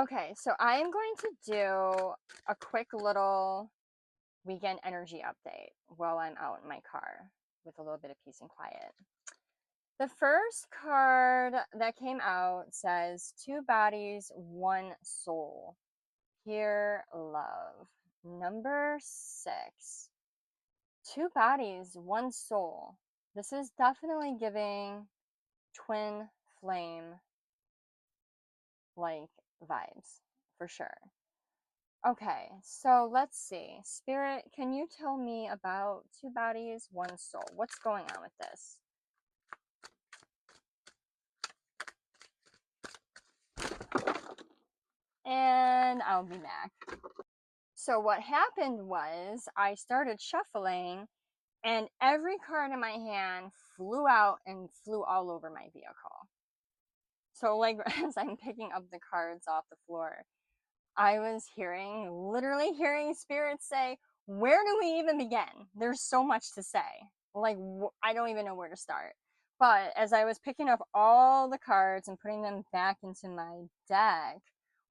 Okay, so I am going to do a quick little weekend energy update while I'm out in my car with a little bit of peace and quiet. The first card that came out says two bodies, one soul. Pure love. Number 6. Two bodies, one soul. This is definitely giving twin flame like vibes for sure. Okay, so let's see. Spirit, can you tell me about two bodies, one soul? What's going on with this? And I'll be back. So what happened was I started shuffling and every card in my hand flew out and flew all over my vehicle. So like as I'm picking up the cards off the floor, I was literally hearing spirits say, where do we even begin? There's so much to say. Like, I don't even know where to start. But as I was picking up all the cards and putting them back into my deck,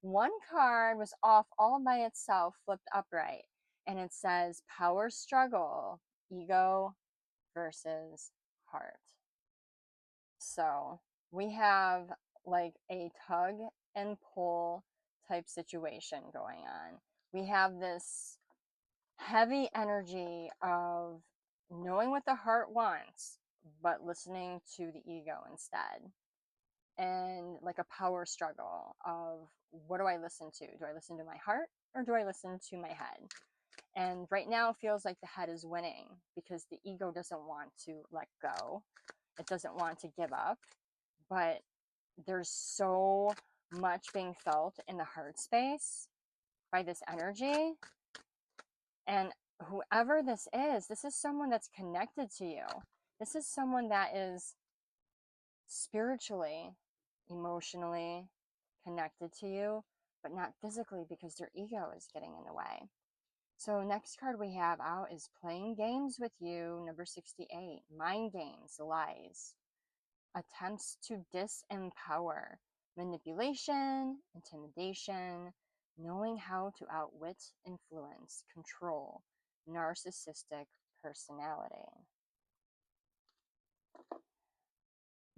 one card was off all by itself, flipped upright. And it says, power struggle, ego versus heart. So we have like a tug and pull type situation going on. We have this heavy energy of knowing what the heart wants, but listening to the ego instead. And like a power struggle of what do I listen to? Do I listen to my heart or do I listen to my head? And right now it feels like the head is winning because the ego doesn't want to let go. It doesn't want to give up. But there's so much being felt in the heart space by this energy. And whoever this is someone that's connected to you. This is someone that is spiritually, emotionally connected to you, but not physically because their ego is getting in the way. So next card we have out is playing games with you, number 68, mind games, lies, attempts to disempower, manipulation, intimidation, knowing how to outwit, influence, control, narcissistic personality.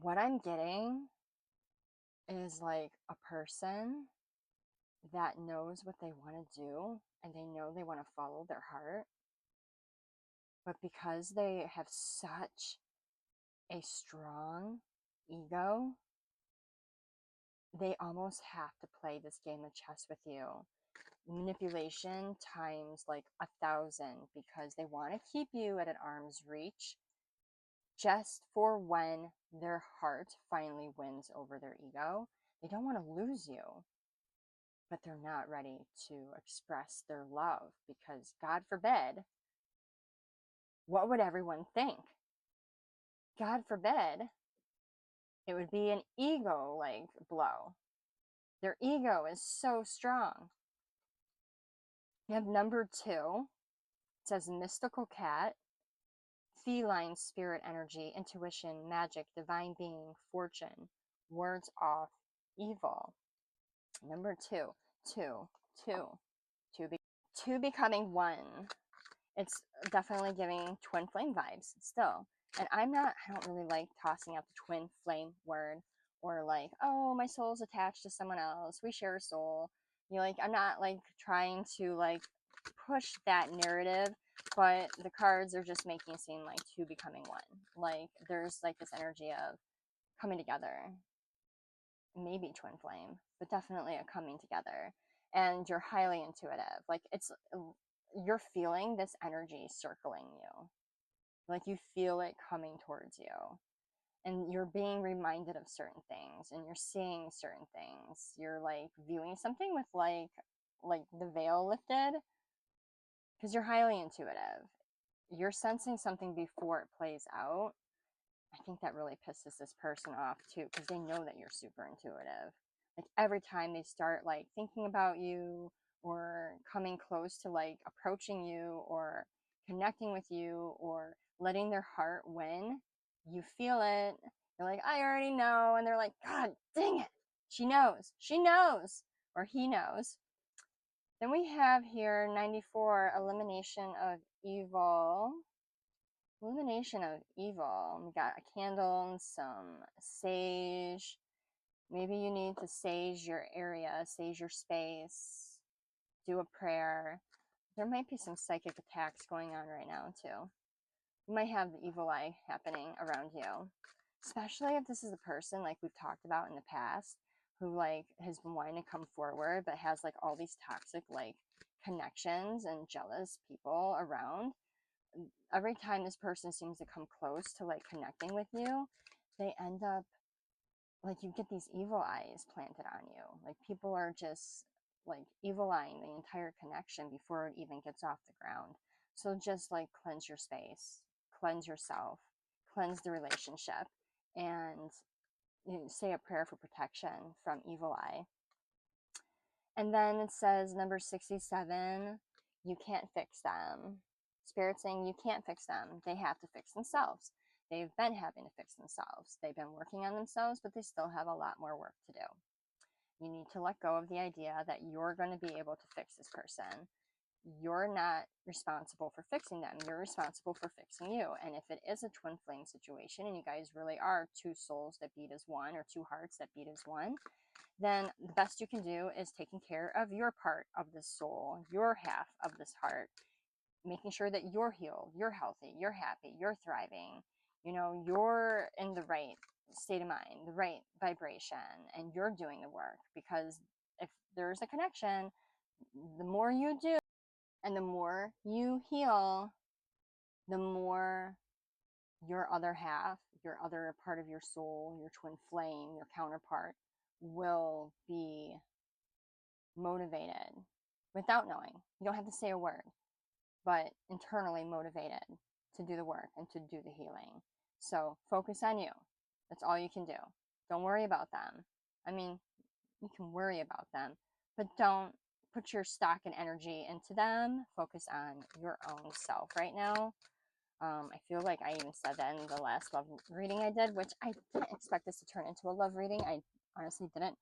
What I'm getting is like a person that knows what they want to do and they know they want to follow their heart, but because they have such a strong ego, they almost have to play this game of chess with you. Manipulation times like 1,000 because they want to keep you at an arm's reach just for when their heart finally wins over their ego. They don't want to lose you, but they're not ready to express their love because, God forbid, what would everyone think? God forbid, it would be an ego like blow. Their ego is so strong. You have number 2. It says mystical cat, feline spirit energy, intuition, magic, divine being, fortune, words off, evil. Number 2, 2, 2, 2, 2 becoming 1. It's definitely giving twin flame vibes still. And I don't really like tossing out the twin flame word or like, oh, my soul's attached to someone else. We share a soul. I'm not like trying to like push that narrative, but the cards are just making it seem like 2 becoming 1. Like there's like this energy of coming together, maybe twin flame, but definitely a coming together. And you're highly intuitive. Like you're feeling this energy circling you. Like you feel it coming towards you. And you're being reminded of certain things and you're seeing certain things. You're like viewing something with like the veil lifted because you're highly intuitive. You're sensing something before it plays out. I think that really pisses this person off too because they know that you're super intuitive. Like every time they start like thinking about you or coming close to like approaching you or connecting with you or letting their heart win, you feel it. You're like, I already know. And they're like, God dang it. She knows. She knows. or he knows. Then we have here 94, elimination of evil. Elimination of evil. We got a candle and some sage. Maybe you need to sage your area, sage your space, do a prayer. There might be some psychic attacks going on right now too. You might have the evil eye happening around you, especially if this is a person like we've talked about in the past who like has been wanting to come forward but has like all these toxic like connections and jealous people around. Every time this person seems to come close to like connecting with you, they end up like you get these evil eyes planted on you. Like people are just like evil eyeing the entire connection before it even gets off the ground. So just like cleanse your space, cleanse yourself, cleanse the relationship, and say a prayer for protection from evil eye. And then it says number 67, you can't fix them. Spirit saying you can't fix them. They have to fix themselves. They've been having to fix themselves. They've been working on themselves, but they still have a lot more work to do. You need to let go of the idea that you're going to be able to fix this person. You're not responsible for fixing them. You're responsible for fixing you. And if it is a twin flame situation and you guys really are two souls that beat as one, or two hearts that beat as one, then the best you can do is taking care of your part of this soul, your half of this heart, making sure that you're healed, you're healthy, you're happy, you're thriving, you're in the right state of mind, the right vibration, and you're doing the work. Because if there's a connection, the more you do and the more you heal, the more your other half, your other part of your soul, your twin flame, your counterpart will be motivated without knowing. You don't have to say a word, but internally motivated to do the work and to do the healing. So focus on you. That's all you can do. Don't worry about them. I mean, you can worry about them, but don't put your stock and energy into them. Focus on your own self right now. I feel like I even said that in the last love reading I did, which I didn't expect this to turn into a love reading. I honestly didn't.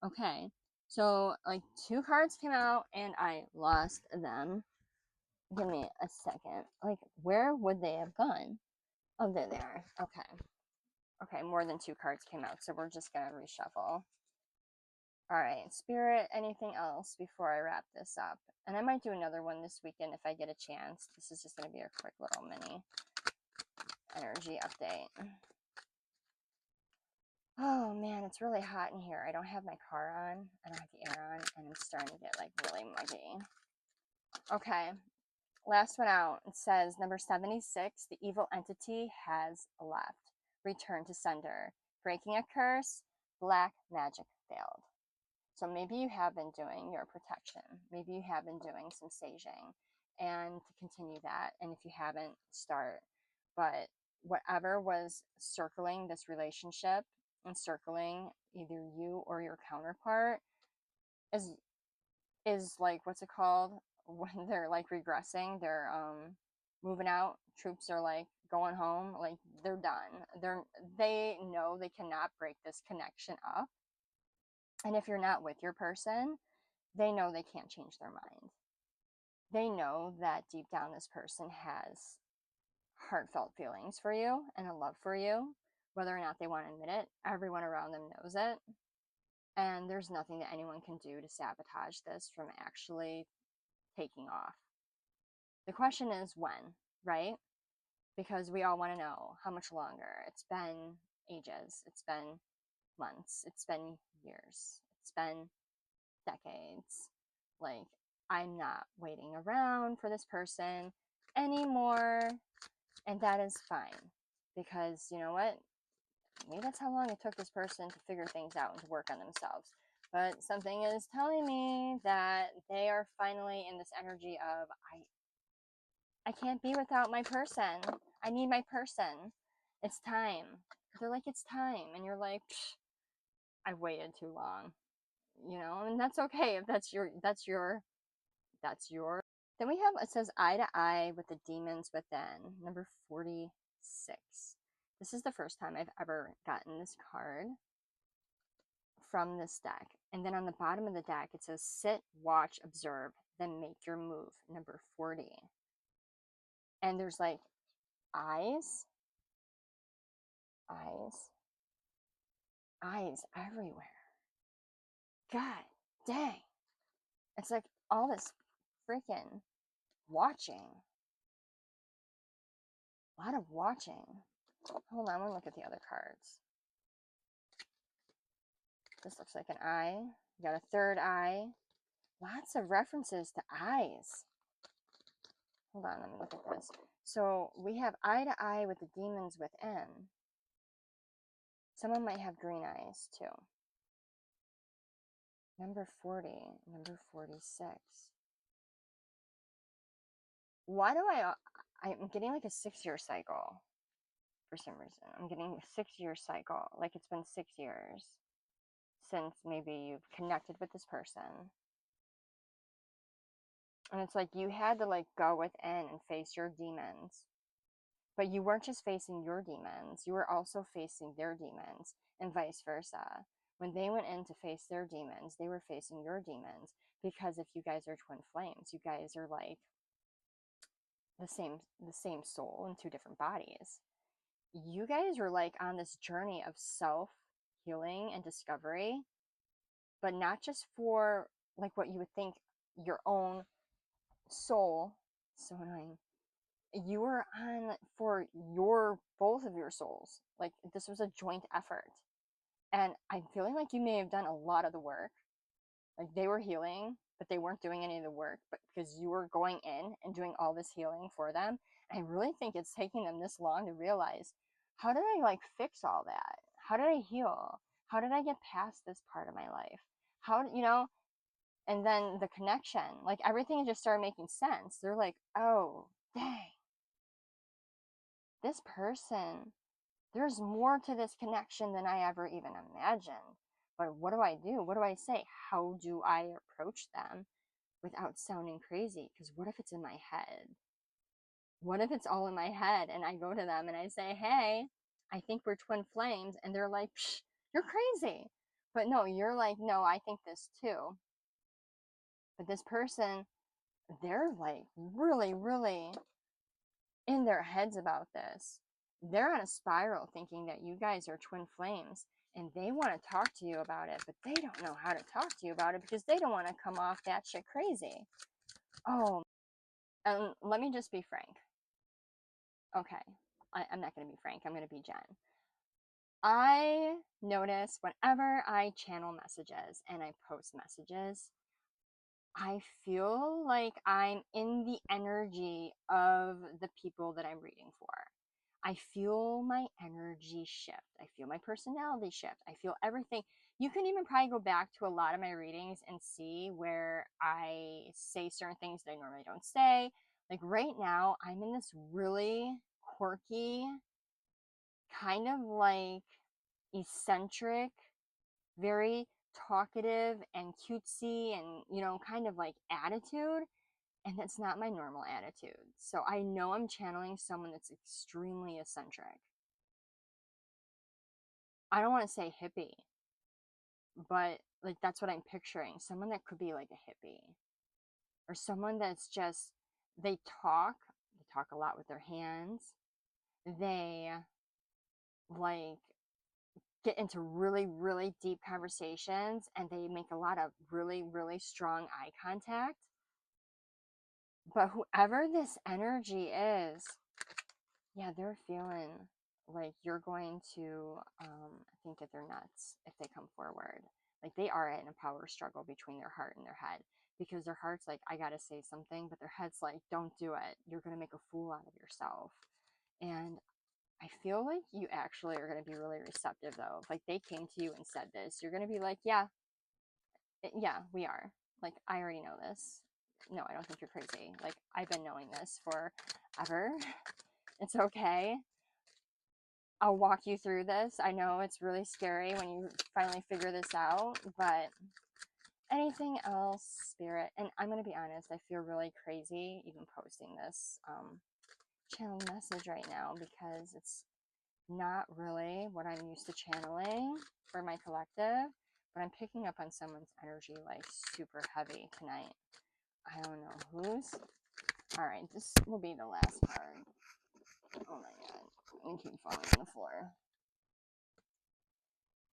Okay, so like two cards came out and I lost them. Give me a second. Like, where would they have gone? Oh, there they are. Okay, more than two cards came out, so we're just gonna reshuffle. All right, Spirit, anything else before I wrap this up? And I might do another one this weekend if I get a chance. This is just gonna be a quick little mini energy update. Oh man, it's really hot in here. I don't have my car on. I don't have the air on, and I'm starting to get like really muggy. Okay, last one out. It says number 76, the evil entity has left. Return to sender. Breaking a curse, black magic failed. So maybe you have been doing your protection. Maybe you have been doing some saging, and to continue that. And if you haven't, start. But whatever was circling this relationship and circling either you or your counterpart is like, what's it called when they're like regressing, they're moving out, troops are like going home, like they're done. They know they cannot break this connection up. And if you're not with your person, they know they can't change their mind. They know that deep down this person has heartfelt feelings for you and a love for you, whether or not they want to admit it. Everyone around them knows it. And there's nothing that anyone can do to sabotage this from actually taking off. The question is when, right? Because we all want to know how much longer. It's been ages. It's been months. It's been years. It's been decades. Like, I'm not waiting around for this person anymore. And that is fine. Because you know what? Maybe that's how long it took this person to figure things out and to work on themselves. But something is telling me that they are finally in this energy of, I can't be without my person. I need my person. It's time. They're like, it's time. And you're like, I've waited too long. And that's okay if that's your. Then we have, it says eye to eye with the demons within, number 46. This is the first time I've ever gotten this card from this deck. And then on the bottom of the deck, it says sit, watch, observe, then make your move, number 40. And there's like eyes, eyes, eyes everywhere. God dang. It's like all this freaking watching. A lot of watching. Hold on, I'm gonna look at the other cards. This looks like an eye. You got a third eye. Lots of references to eyes. Hold on, let me look at this. So we have eye to eye with the demons within. Someone might have green eyes too. Number 40, number 46. Why do I'm getting like a 6-year cycle for some reason. I'm getting a 6-year cycle. Like it's been 6 years since maybe you've connected with this person. And it's like you had to like go within and face your demons. But you weren't just facing your demons, you were also facing their demons, and vice versa. When they went in to face their demons, they were facing your demons. Because if you guys are twin flames, you guys are like the same soul in 2 different bodies. You guys are like on this journey of self healing and discovery, but not just for like what you would think your own soul. So annoying. You were on for your both of your souls. Like this was a joint effort. And I'm feeling like you may have done a lot of the work. Like they were healing, but they weren't doing any of the work, but because you were going in and doing all this healing for them. And I really think it's taking them this long to realize, how did I like fix all that? How did I heal? How did I get past this part of my life? How, you know, and then the connection, like everything just started making sense. They're like, oh, dang, this person, there's more to this connection than I ever even imagined. But what do I do? What do I say? How do I approach them without sounding crazy? Because what if it's in my head? What if it's all in my head and I go to them and I say, hey, I think we're twin flames. And they're like, psh, you're crazy. But no, you're like, no, I think this too. But this person, they're like really, really in their heads about this. They're on a spiral thinking that you guys are twin flames and they want to talk to you about it, but they don't know how to talk to you about it because they don't want to come off that shit crazy. Oh, and let me just be frank. Okay, I'm not going to be Frank. I'm going to be Jen. I notice whenever I channel messages and I post messages, I feel like I'm in the energy of the people that I'm reading for. I feel my energy shift. I feel my personality shift. I feel everything. You can even probably go back to a lot of my readings and see where I say certain things that I normally don't say. Like right now, I'm in this really quirky, kind of like eccentric, very talkative and cutesy and, you know, kind of like attitude. And that's not my normal attitude. So I know I'm channeling someone that's extremely eccentric. I don't want to say hippie, but like that's what I'm picturing. Someone that could be like a hippie. Or someone that's just, they talk a lot with their hands. They like get into really, really deep conversations and they make a lot of really, really strong eye contact. But whoever this energy is, yeah, they're feeling like you're going to think that they're nuts if they come forward. Like they are in a power struggle between their heart and their head because their heart's like, I gotta say something, but their head's like, don't do it. You're gonna make a fool out of yourself. And I feel like you actually are gonna be really receptive though. If like they came to you and said this, you're gonna be like, yeah, yeah, we are. Like, I already know this. No, I don't think you're crazy. Like, I've been knowing this forever. It's okay. I'll walk you through this. I know it's really scary when you finally figure this out, but anything else, Spirit? And I'm going to be honest, I feel really crazy even posting this channel message right now because it's not really what I'm used to channeling for my collective, but I'm picking up on someone's energy like super heavy tonight. I don't know whose. All right, this will be the last card. Oh my god, I'm gonna keep falling on the floor.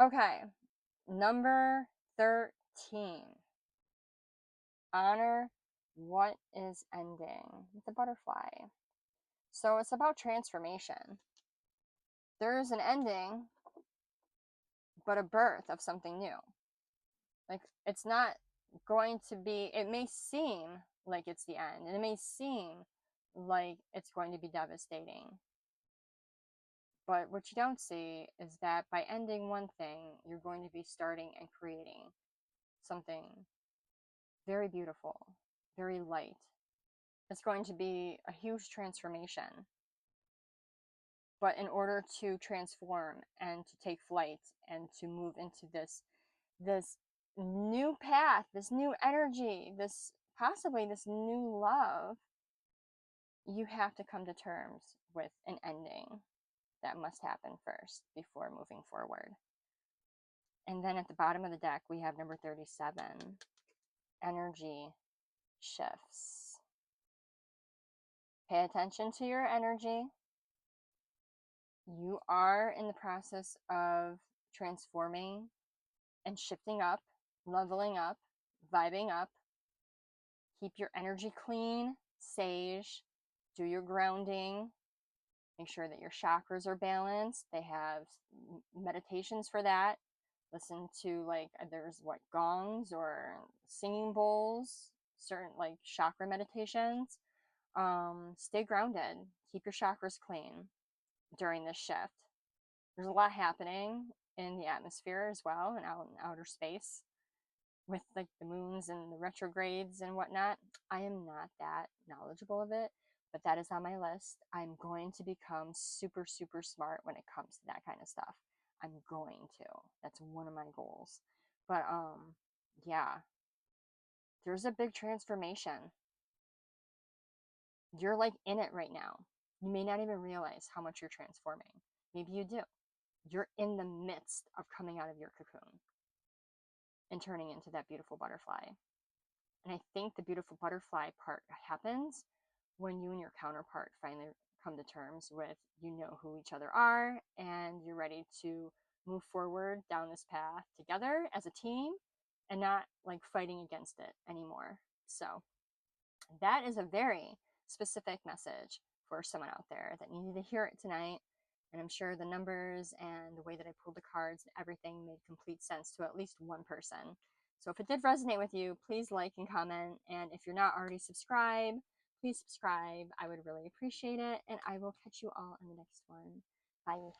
Okay, number 13. Honor what is ending with the butterfly. So it's about transformation. There is an ending, but a birth of something new. Like, it's not going to be, it may seem like it's the end, and it may seem like it's going to be devastating. But what you don't see is that by ending one thing, you're going to be starting and creating something very beautiful, very light. It's going to be a huge transformation. But in order to transform and to take flight and to move into this new path, this new energy, this possibly this new love, you have to come to terms with an ending that must happen first before moving forward. And then at the bottom of the deck, we have number 37, energy shifts. Pay attention to your energy. You are in the process of transforming and shifting up, leveling up, vibing up. Keep your energy clean, sage, do your grounding, make sure that your chakras are balanced. They have meditations for that. Listen to, like, there's what, gongs or singing bowls, certain like chakra meditations. Stay grounded, keep your chakras clean during this shift. There's a lot happening in the atmosphere as well, and out in outer space with like the moons and the retrogrades and whatnot. I am not that knowledgeable of it, but that is on my list. I'm going to become super, super smart when it comes to that kind of stuff. I'm going to. That's one of my goals. But yeah, there's a big transformation. You're like in it right now. You may not even realize how much you're transforming. Maybe you do. You're in the midst of coming out of your cocoon and turning into that beautiful butterfly. And I think the beautiful butterfly part happens when you and your counterpart finally come to terms with, you know who each other are, and you're ready to move forward down this path together as a team and not like fighting against it anymore. So that is a very specific message for someone out there that needed to hear it tonight. And I'm sure the numbers and the way that I pulled the cards and everything made complete sense to at least one person. So if it did resonate with you, please like and comment. And if you're not already subscribed, please subscribe. I would really appreciate it. And I will catch you all in the next one. Bye.